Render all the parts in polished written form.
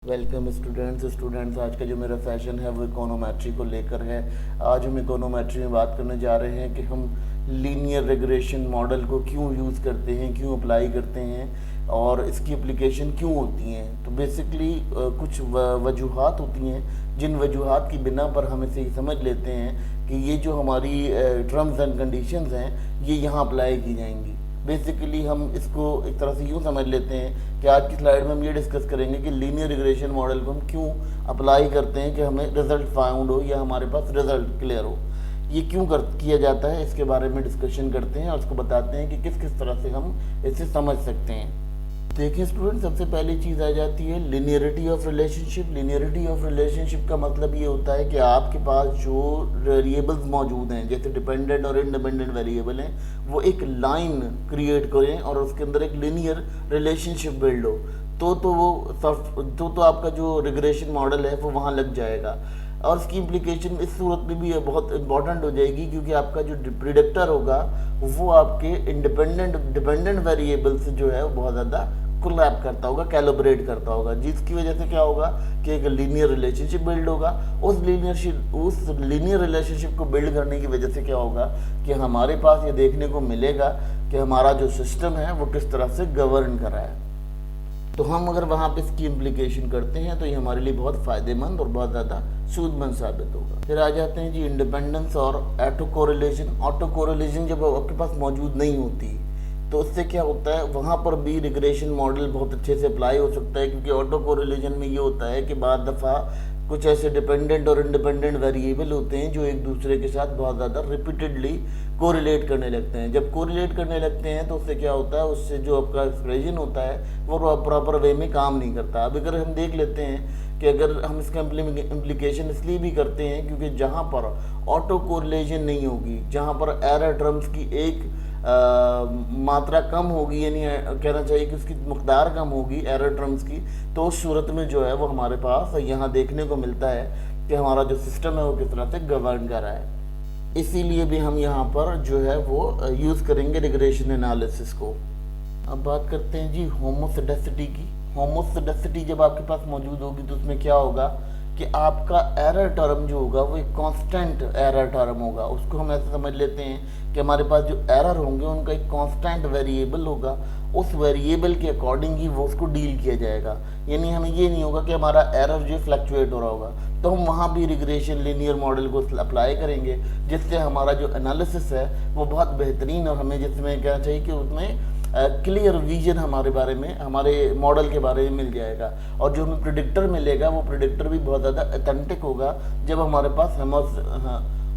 Welcome students आज का जो मेरा सेशन है वो इकोनोमेट्री को लेकर है। आज हम इकोनोमेट्री में बात करने जा रहे हैं कि हम लीनियर रिग्रेशन मॉडल को क्यों यूज़ करते हैं, क्यों अप्लाई करते हैं और इसकी एप्लीकेशन क्यों होती हैं। तो बेसिकली कुछ वजूहात होती हैं जिन वजूहात की बिना पर हम इसे समझ लेते हैं कि ये जो हमारी टर्म्स एंड कंडीशंस हैं ये यहाँ अप्लाई की जाएंगी। बेसिकली हम इसको एक तरह से यूँ समझ लेते हैं कि आज की स्लाइड में हम ये डिस्कस करेंगे कि लीनियर रिग्रेशन मॉडल को हम क्यों अप्लाई करते हैं कि हमें रिजल्ट फाउंड हो या हमारे पास रिजल्ट क्लियर हो। ये क्यों किया जाता है इसके बारे में डिस्कशन करते हैं और उसको बताते हैं कि किस किस तरह से हम इसे समझ सकते हैं। देखिए स्टूडेंट, सबसे पहली चीज़ आ जाती है linearity of relationship. Linearity of relationship का मतलब ये होता है कि आपके पास जो वेरिएबल्स मौजूद हैं, जैसे डिपेंडेंट और इंडिपेंडेंट वेरिएबल हैं, वो एक लाइन क्रिएट करें और उसके अंदर एक लिनियर रिलेशनशिप बिल्ड हो तो आपका जो रिग्रेशन मॉडल है वो वहाँ लग जाएगा। और इसकी इम्प्लीकेशन इस सूरत में भी बहुत इंपॉर्टेंट हो जाएगी क्योंकि आपका जो प्रिडिक्टर होगा वो आपके डिपेंडेंट वेरिएबल से जो है वो बहुत ज़्यादा कोलैब करता होगा, कैलिब्रेट करता होगा, जिसकी वजह से क्या होगा कि एक लीनियर रिलेशनशिप बिल्ड होगा। उस लीनियर रिलेशनशिप को बिल्ड करने की वजह से क्या होगा कि हमारे पास ये देखने को मिलेगा कि हमारा जो सिस्टम है वो किस तरह से गवर्न कर रहा है। तो हम अगर वहाँ पे इसकी इम्प्लीकेशन करते हैं तो ये हमारे लिए बहुत फ़ायदेमंद और बहुत ज़्यादा सूदमंद साबित होगा। फिर आ जाते हैं जी इंडिपेंडेंस और ऑटो कोरिलेशन। ऑटो कोरिलेशन जब आपके पास मौजूद नहीं होती तो उससे क्या होता है, वहाँ पर भी रिग्रेशन मॉडल बहुत अच्छे से अप्लाई हो सकता है क्योंकि ऑटो कोरिलेशन में ये होता है कि बाद दफ़ा कुछ ऐसे डिपेंडेंट और इंडिपेंडेंट वेरिएबल होते हैं जो एक दूसरे के साथ बहुत ज़्यादा रिपीटेडली कोरिलेट करने लगते हैं। जब कोरिलेट करने लगते हैं तो उससे क्या होता है, उससे जो आपका एक्सप्रेशन होता है वो प्रॉपर वे में काम नहीं करता। अब अगर हम देख लेते हैं कि अगर हम इसका इम्प्लीकेशन इसलिए भी करते हैं क्योंकि जहाँ पर ऑटो कोरिलेशन नहीं होगी, जहाँ पर एरर टर्म्स की एक मात्रा कम होगी, यानी कहना चाहिए कि उसकी मकदार कम होगी एरर टर्म्स की, तो उस सूरत में जो है वो हमारे पास यहाँ देखने को मिलता है कि हमारा जो सिस्टम है वो किस तरह से गवर्न कर रहा है। इसीलिए भी हम यहाँ पर जो है वो यूज़ करेंगे रिग्रेशन एनालिसिस को। अब बात करते हैं जी होमोसेडेसिटी की। होमोसेडेसिटी जब आपके पास मौजूद होगी तो उसमें क्या होगा कि आपका एरर टर्म जो होगा वो एक कांस्टेंट एरर टर्म होगा। उसको हम ऐसे समझ लेते हैं कि हमारे पास जो एरर होंगे उनका एक कांस्टेंट वेरिएबल होगा, उस वेरिएबल के अकॉर्डिंग ही वो उसको डील किया जाएगा। यानी हमें ये नहीं होगा कि हमारा एरर जो फ्लक्चुएट हो रहा होगा, तो हम वहाँ भी रिग्रेशन लीनियर मॉडल को अप्लाई करेंगे जिससे हमारा जो एनालिसिस है वो बहुत बेहतरीन और हमें जिसमें कहना चाहिए कि उसमें क्लियर विजन हमारे बारे में, हमारे मॉडल के बारे में मिल जाएगा। और जो हमें प्रिडिक्टर मिलेगा वो प्रिडिक्टर भी बहुत ज़्यादा अथेंटिक होगा जब हमारे पास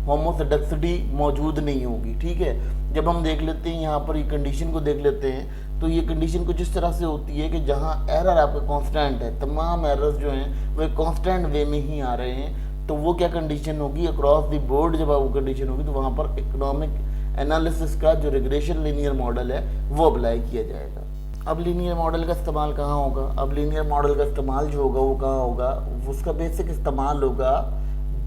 होमोसेडेसिटी मौजूद नहीं होगी। ठीक है, जब हम देख लेते हैं यहाँ पर ये कंडीशन को देख लेते हैं तो ये कंडीशन कुछ इस तरह से होती है कि जहाँ एरर आपका कांस्टेंट है, तमाम एरर्स जो हैं वो कांस्टेंट वे में ही आ रहे हैं, तो वो क्या कंडीशन होगी, अक्रॉस द बोर्ड जब वो कंडीशन होगी तो वहाँ पर इकोनॉमिक एनालिसिस का जो रिग्रेशन लीनियर मॉडल है वो अप्लाई किया जाएगा। अब लीनियर मॉडल का इस्तेमाल कहाँ होगा? अब लीनियर मॉडल का इस्तेमाल जो होगा वो कहाँ होगा, उसका बेसिक इस्तेमाल होगा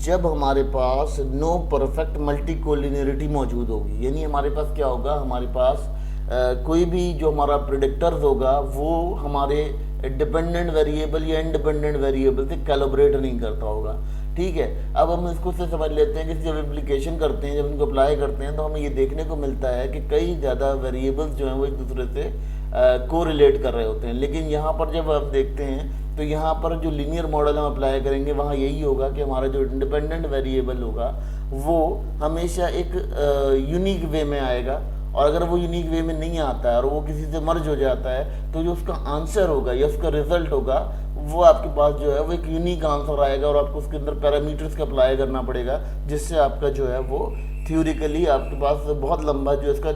जब हमारे पास नो परफेक्ट मल्टी कोलिनियरिटी मौजूद होगी। यानी हमारे पास क्या होगा, हमारे पास कोई भी जो हमारा प्रेडिक्टर्स होगा वो हमारे डिपेंडेंट वेरिएबल या इंडिपेंडेंट वेरिएबल से कैलिब्रेट नहीं करता होगा। ठीक है, अब हम इसको से समझ लेते हैं कि जब एप्लीकेशन करते हैं, जब इनको अप्लाई करते हैं तो हमें ये देखने को मिलता है कि कई ज़्यादा वेरिएबल्स जो हैं वो एक दूसरे से कोरिलेट कर रहे होते हैं। लेकिन यहाँ पर जब आप देखते हैं तो यहाँ पर जो लीनियर मॉडल हम अप्लाई करेंगे वहाँ यही होगा कि हमारा जो इंडिपेंडेंट वेरिएबल होगा वो हमेशा एक यूनिक वे में आएगा, और अगर वो यूनिक वे में नहीं आता है और वो किसी से मर्ज हो जाता है तो जो उसका आंसर होगा या उसका रिजल्ट होगा वो आपके पास जो है वो एक यूनिक आंसर आएगा और आपको उसके अंदर पैरामीटर्स का अप्लाई करना पड़ेगा, जिससे आपका जो है वो थ्योरिकली आपके पास बहुत लंबा जो इसका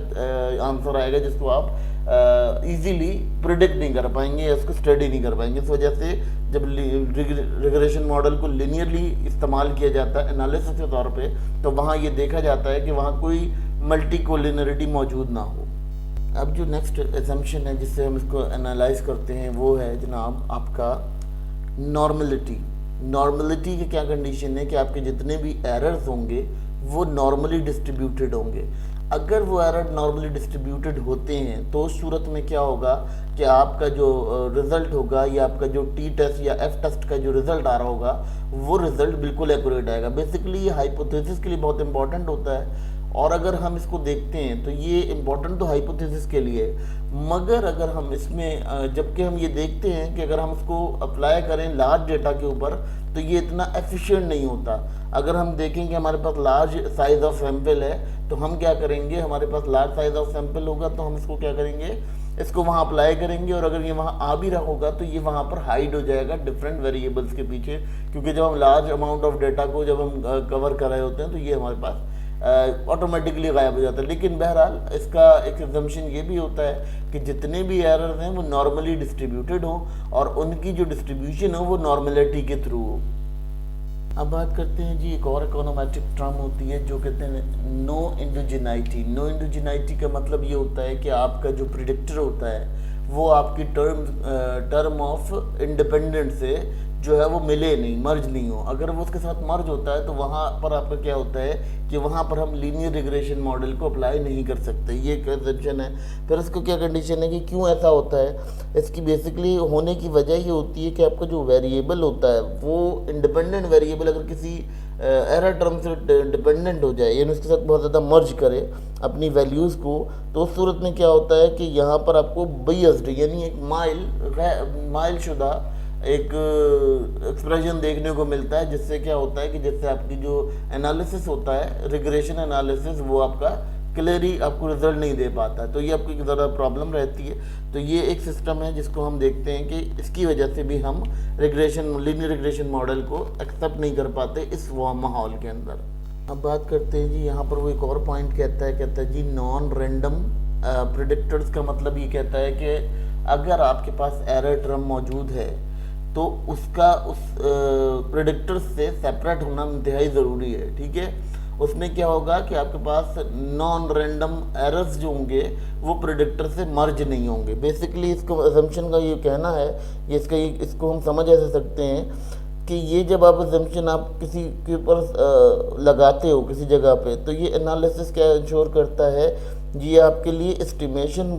आंसर आएगा जिसको आप इजीली प्रिडिक्ट नहीं कर पाएंगे या उसको स्टडी नहीं कर पाएंगे। इस वजह से जब रिग्रेशन मॉडल को लिनियरली इस्तेमाल किया जाता है एनालिसिस के तौर पे, तो वहाँ ये देखा जाता है कि वहाँ कोई मल्टी कोलिनियरिटी मौजूद ना हो। अब जो नेक्स्ट असम्पशन है जिससे हम इसको एनालाइज करते हैं वो है जनाब आपका नॉर्मलिटी। नॉर्मलिटी की क्या कंडीशन है कि आपके जितने भी एरर्स होंगे वो नॉर्मली डिस्ट्रीब्यूटेड होंगे। अगर वो एरर नॉर्मली डिस्ट्रीब्यूटेड होते हैं तो उस सूरत में क्या होगा कि आपका जो रिजल्ट होगा या आपका जो टी टेस्ट या एफ टेस्ट का जो रिजल्ट आ रहा होगा वो रिजल्ट बिल्कुल एक्यूरेट आएगा। बेसिकली ये हाइपोथेसिस के लिए बहुत इंपॉर्टेंट होता है, और अगर हम इसको देखते हैं तो ये इम्पोर्टेंट तो हाइपोथेसिस के लिए है, मगर अगर हम इसमें जबकि हम ये देखते हैं कि अगर हम उसको अप्लाई करें लार्ज डेटा के ऊपर तो ये इतना एफिशिएंट नहीं होता। अगर हम देखें कि हमारे पास लार्ज साइज ऑफ सैंपल है तो हम क्या करेंगे, हमारे पास लार्ज साइज ऑफ सैंपल होगा तो हम इसको क्या करेंगे, इसको वहाँ अप्लाई करेंगे, और अगर ये वहाँ आ भी रहा होगा तो ये वहाँ पर हाइड हो जाएगा डिफरेंट वेरिएबल्स के पीछे, क्योंकि जब हम लार्ज अमाउंट ऑफ डेटा को जब हम कवर कर रहे होते हैं तो ये हमारे पास ऑटोमेटिकली गायब हो जाता है। लेकिन बहरहाल इसका एक एग्जम्पशन ये भी होता है कि जितने भी एरर्स हैं वो नॉर्मली डिस्ट्रीब्यूटेड हो और उनकी जो डिस्ट्रीब्यूशन हो वो नॉर्मलिटी के थ्रू हो। अब बात करते हैं जी, एक और इकोनोमेट्रिक टर्म होती है जो कहते हैं नो इंडोजिनाइटी। नो इंडोजिनाइटी का मतलब ये होता है कि आपका जो प्रिडिक्टर होता है वो आपकी टर्म ऑफ इंडिपेंडेंट से जो है वो मिले नहीं, मर्ज नहीं हो। अगर वो उसके साथ मर्ज होता है तो वहाँ पर आपका क्या होता है कि वहाँ पर हम लीनियर रिग्रेशन मॉडल को अप्लाई नहीं कर सकते, ये एक एग्जम्पशन है। फिर इसको क्या कंडीशन है कि क्यों ऐसा होता है, इसकी बेसिकली होने की वजह ये होती है कि आपका जो वेरिएबल होता है वो इंडिपेंडेंट वेरिएबल अगर किसी एरर टर्म से डिपेंडेंट हो जाए, यानी उसके साथ बहुत ज़्यादा मर्ज करे अपनी वैल्यूज़ को, तो उस सूरत में क्या होता है कि यहाँ पर आपको बायस्ड यानी एक माइल शुदा एक एक्सप्रेशन देखने को मिलता है, जिससे क्या होता है कि जिससे आपकी जो एनालिसिस होता है, रिग्रेशन एनालिसिस, वो आपका क्लियरली आपको रिजल्ट नहीं दे पाता है, तो ये आपकी ज़रा प्रॉब्लम रहती है। तो ये एक सिस्टम है जिसको हम देखते हैं कि इसकी वजह से भी हम लीनियर रिग्रेशन मॉडल को एक्सेप्ट नहीं कर पाते इस माहौल के अंदर। अब बात करते हैं जी, यहाँ पर वो एक और पॉइंट कहता है जी नॉन रैंडम प्रिडिक्टर्स का मतलब ये कहता है कि अगर आपके पास एरर टर्म मौजूद है तो उसका उस प्रेडिक्टर से सेपरेट होना इंतहाई ज़रूरी है। ठीक है, उसमें क्या होगा कि आपके पास नॉन रैंडम एरर्स जो होंगे वो प्रेडिक्टर से मर्ज नहीं होंगे। बेसिकली इसको असम्पशन का ये कहना है, इसको हम समझ ऐसे सकते हैं कि ये जब आप असम्पशन आप किसी के ऊपर लगाते हो किसी जगह पे, तो ये एनालिसिस क्या इंश्योर करता है, ये आपके लिए एस्टिमेशन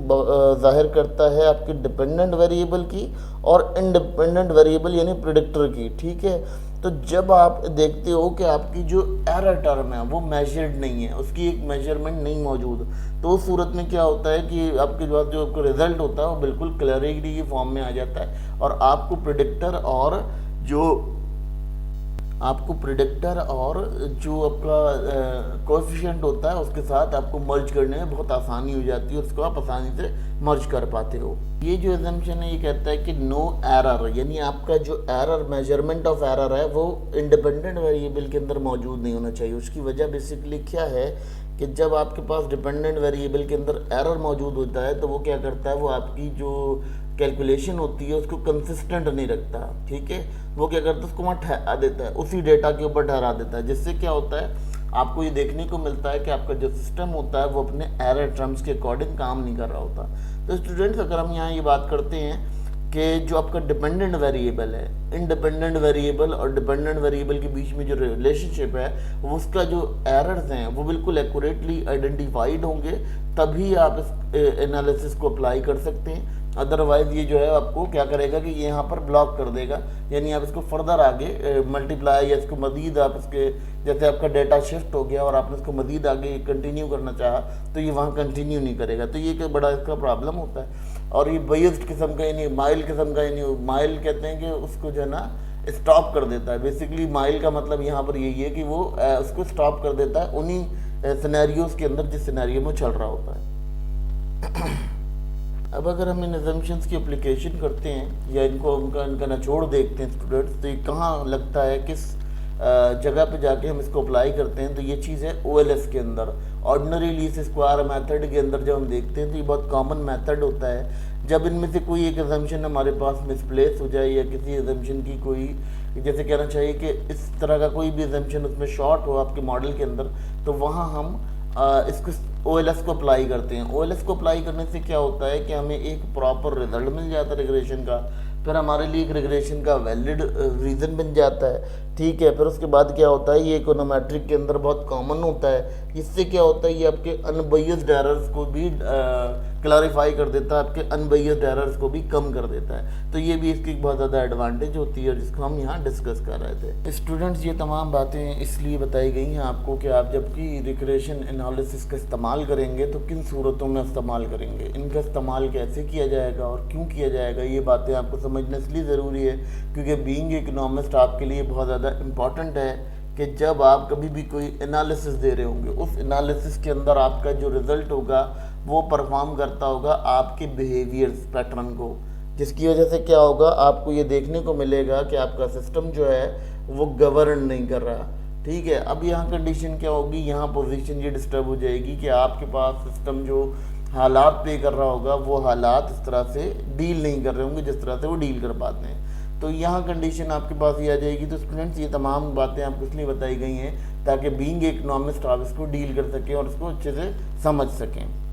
जाहिर करता है आपके डिपेंडेंट वेरिएबल की और इंडिपेंडेंट वेरिएबल यानी प्रेडिक्टर की। ठीक है, तो जब आप देखते हो कि आपकी जो एरर टर्म है वो मेजर्ड नहीं है, उसकी एक मेजरमेंट नहीं मौजूद, तो उस सूरत में क्या होता है कि आपके पास जो आपका रिजल्ट होता है वो बिल्कुल क्लैरिटी की फॉर्म में आ जाता है, और आपको प्रेडिक्टर और जो आपका कोएफिशिएंट होता है उसके साथ आपको मर्ज करने में बहुत आसानी हो जाती है, उसको आप आसानी से मर्ज कर पाते हो। ये जो एजम्पशन है ये कहता है कि नो एरर, यानी आपका जो एरर मेजरमेंट ऑफ एरर है वो इंडिपेंडेंट वेरिएबल के अंदर मौजूद नहीं होना चाहिए। उसकी वजह बेसिकली क्या है कि जब आपके पास डिपेंडेंट वेरिएबल के अंदर एरर मौजूद होता है तो वो क्या करता है, वो आपकी जो कैलकुलेशन होती है उसको कंसिस्टेंट नहीं रखता। ठीक है, वो क्या करता है, उसको वहाँ ठहरा देता है, उसी डेटा के ऊपर ठहरा देता है, जिससे क्या होता है आपको ये देखने को मिलता है कि आपका जो सिस्टम होता है वो अपने एरर टर्म्स के अकॉर्डिंग काम नहीं कर रहा होता। तो स्टूडेंट्स, अगर हम यहाँ ये बात करते हैं कि जो आपका डिपेंडेंट वेरिएबल है, इंडिपेंडेंट वेरिएबल और डिपेंडेंट वेरिएबल के बीच में जो रिलेशनशिप है वो उसका जो एरर्स हैं वो बिल्कुल एक्यूरेटली आइडेंटिफाइड होंगे, तभी आप इस एनालिसिस को अप्लाई कर सकते हैं। अदरवाइज ये जो है आपको क्या करेगा कि ये यहाँ पर ब्लॉक कर देगा, यानी आप इसको फर्दर आगे मल्टीप्लाई या इसको मज़ीद आप इसके, जैसे आपका डेटा शिफ्ट हो गया और आपने इसको मज़ीद आगे कंटिन्यू करना चाहा तो ये वहाँ कंटिन्यू नहीं करेगा, तो ये एक बड़ा इसका प्रॉब्लम होता है। और ये बायस्ड किस्म का, यानी माइल किस्म का, यानी माइल कहते हैं कि उसको जो है ना स्टॉप कर देता है। बेसिकली माइल का मतलब यहाँ पर यही है कि वो उसको स्टॉप कर देता है उन्हीं सिनेरियोज़ के अंदर जिस सिनेरियो में चल रहा होता है। अब अगर हम इन असम्पशंस की एप्लीकेशन करते हैं या इनका निचोड़ देखते हैं स्टूडेंट्स, तो ये कहाँ लगता है, किस जगह पे जाके हम इसको अप्लाई करते हैं, तो ये चीज़ है OLS के अंदर, ऑर्डिनरी लीस्ट स्क्वायर मेथड के अंदर जब हम देखते हैं तो ये बहुत कॉमन मेथड होता है। जब इनमें से कोई एक असम्पशन हमारे पास मिसप्लेस हो जाए या किसी असम्पशन की कोई, जैसे कहना चाहिए कि इस तरह का कोई भी असम्पशन उसमें शॉर्ट हो आपके मॉडल के अंदर, तो वहाँ हम इसको OLS को अप्लाई करते हैं। OLS को अप्लाई करने से क्या होता है कि हमें एक प्रॉपर रिजल्ट मिल जाता है रिग्रेशन का। फिर हमारे लिए एक रिग्रेशन का वैलिड रीज़न बन जाता है। ठीक है, फिर उसके बाद क्या होता है, ये इकोनोमेट्रिक के अंदर बहुत कॉमन होता है। इससे क्या होता है, ये आपके अनबायस्ड एरर्स को भी क्लैरिफाई कर देता है, आपके अनबायस्ड एरर्स को भी कम कर देता है। तो ये भी इसकी बहुत ज़्यादा एडवांटेज होती है जिसको हम यहाँ डिस्कस कर रहे थे। स्टूडेंट्स, ये तमाम बातें इसलिए बताई गई हैं आपको कि आप जबकि रिग्रेशन एनालिसिस का इस्तेमाल करेंगे तो किन सूरतों में इस्तेमाल करेंगे, इनका इस्तेमाल कैसे किया जाएगा और क्यों किया जाएगा, ये बातें आपको समझना इसलिए ज़रूरी है क्योंकि बीइंग इकोनॉमिस्ट आपके लिए बहुत ज़्यादा इम्पॉर्टेंट है कि जब आप कभी भी कोई एनालिसिस दे रहे होंगे, उस एनालिसिस के अंदर आपका जो रिज़ल्ट होगा वो परफॉर्म करता होगा आपके बिहेवियर्स पैटर्न को, जिसकी वजह से क्या होगा, आपको ये देखने को मिलेगा कि आपका सिस्टम जो है वो गवर्न नहीं कर रहा। ठीक है, अब यहाँ कंडीशन क्या होगी, यहाँ पोजीशन ये डिस्टर्ब हो जाएगी कि आपके पास सिस्टम जो हालात पे कर रहा होगा वो हालात इस तरह से डील नहीं कर रहे होंगे जिस तरह से वो डील कर पाते हैं। तो यहाँ कंडीशन आपके पास ये आ जाएगी। तो स्टूडेंट्स, ये तमाम बातें आपको इसलिए बताई गई हैं ताकि बीइंग इकोनॉमिस्ट आप इसको डील कर सकें और इसको अच्छे से समझ सकें।